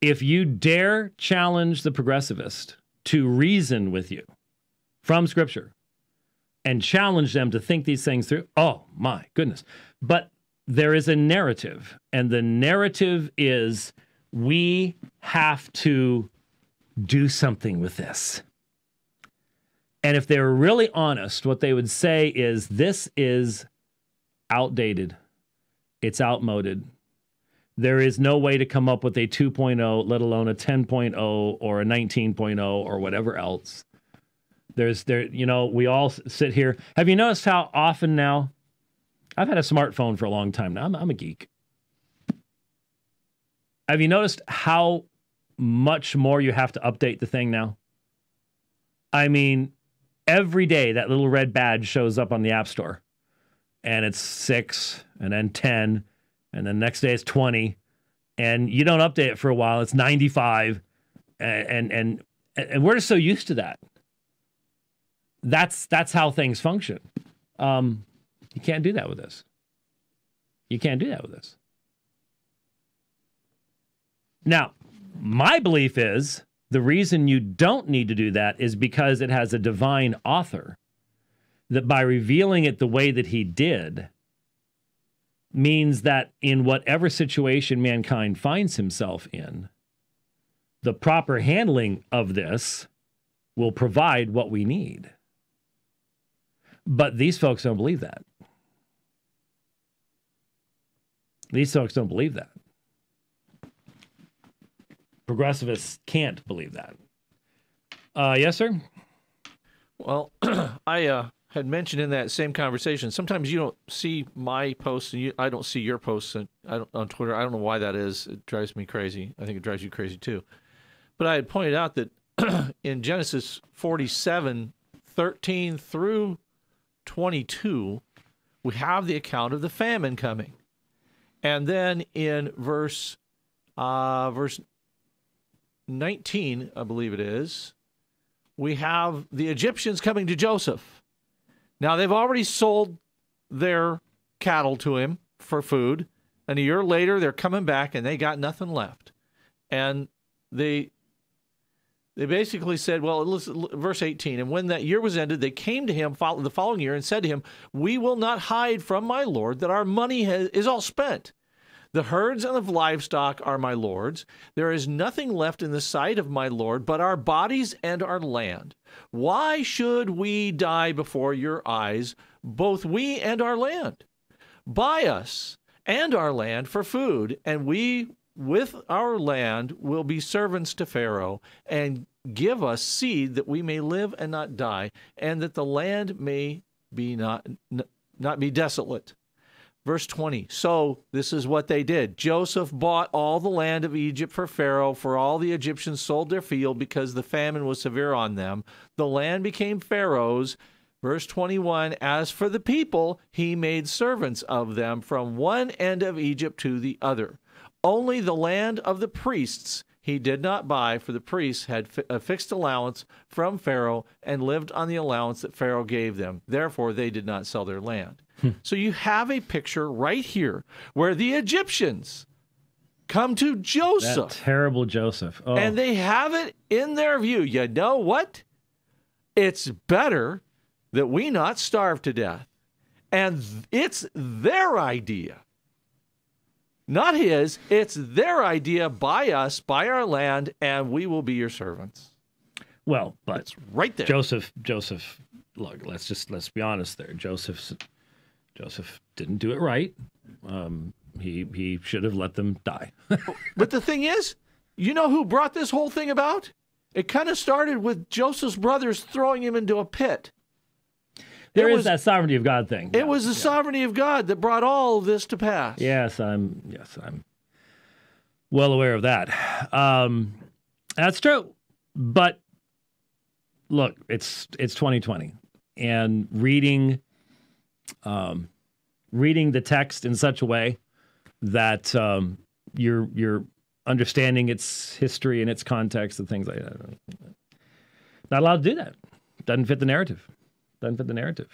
If you dare challenge the progressivist to reason with you from Scripture and challenge them to think these things through, oh my goodness. But there is a narrative, and the narrative is we have to do something with this. And if they were really honest, what they would say is this is outdated. It's outmoded. There is no way to come up with a 2.0, let alone a 10.0 or a 19.0 or whatever else. We all sit here. Have you noticed how often now? I've had a smartphone for a long time now. I'm a geek. Have you noticed how much more you have to update the thing now? I mean, every day that little red badge shows up on the App Store. And it's 6, and then 10, and then the next day it's 20. And you don't update it for a while. It's 95. And we're just so used to that. That's how things function. You can't do that with this. You can't do that with this. Now, my belief is the reason you don't need to do that is because it has a divine author that by revealing it the way that he did means that in whatever situation mankind finds himself in, the proper handling of this will provide what we need. But these folks don't believe that. These folks don't believe that. Progressivists can't believe that. Yes, sir? Well, I had mentioned in that same conversation, sometimes you don't see my posts, and I don't see your posts on Twitter. I don't know why that is. It drives me crazy. I think it drives you crazy too. But I had pointed out that in Genesis 47:13 through 22, we have the account of the famine coming. And then in verse 19, I believe it is, we have the Egyptians coming to Joseph. Now, they've already sold their cattle to him for food, and a year later, they're coming back, and they got nothing left. And they basically said, well, listen, verse 18, and when that year was ended, they came to him the following year and said to him, we will not hide from my Lord that our money is all spent. The herds and the livestock are my Lord's. There is nothing left in the sight of my Lord but our bodies and our land. Why should we die before your eyes, both we and our land? Buy us and our land for food, and we with our land will be servants to Pharaoh, and give us seed that we may live and not die, and that the land may be not be desolate. Verse 20, so this is what they did. Joseph bought all the land of Egypt for Pharaoh, for all the Egyptians sold their field because the famine was severe on them. The land became Pharaoh's. Verse 21, as for the people, he made servants of them from one end of Egypt to the other. Only the land of the priests he did not buy, for the priests had a fixed allowance from Pharaoh and lived on the allowance that Pharaoh gave them. Therefore, they did not sell their land. So you have a picture right here where the Egyptians come to Joseph. That terrible Joseph. Oh. And they have it in their view. You know what? It's better that we not starve to death. And it's their idea. Not his. It's their idea. Buy us, buy our land, and we will be your servants. Well, but it's right there. Joseph, look, let's be honest there. Joseph didn't do it right. He should have let them die. But the thing is, you know who brought this whole thing about? It kind of started with Joseph's brothers throwing him into a pit. There is that sovereignty of God thing. It was the sovereignty of God that brought all of this to pass. Yes, I'm well aware of that. That's true. But look, it's 2020, and reading the text in such a way that you're understanding its history and its context and things like that. Not allowed to do that. Doesn't fit the narrative. Doesn't fit the narrative.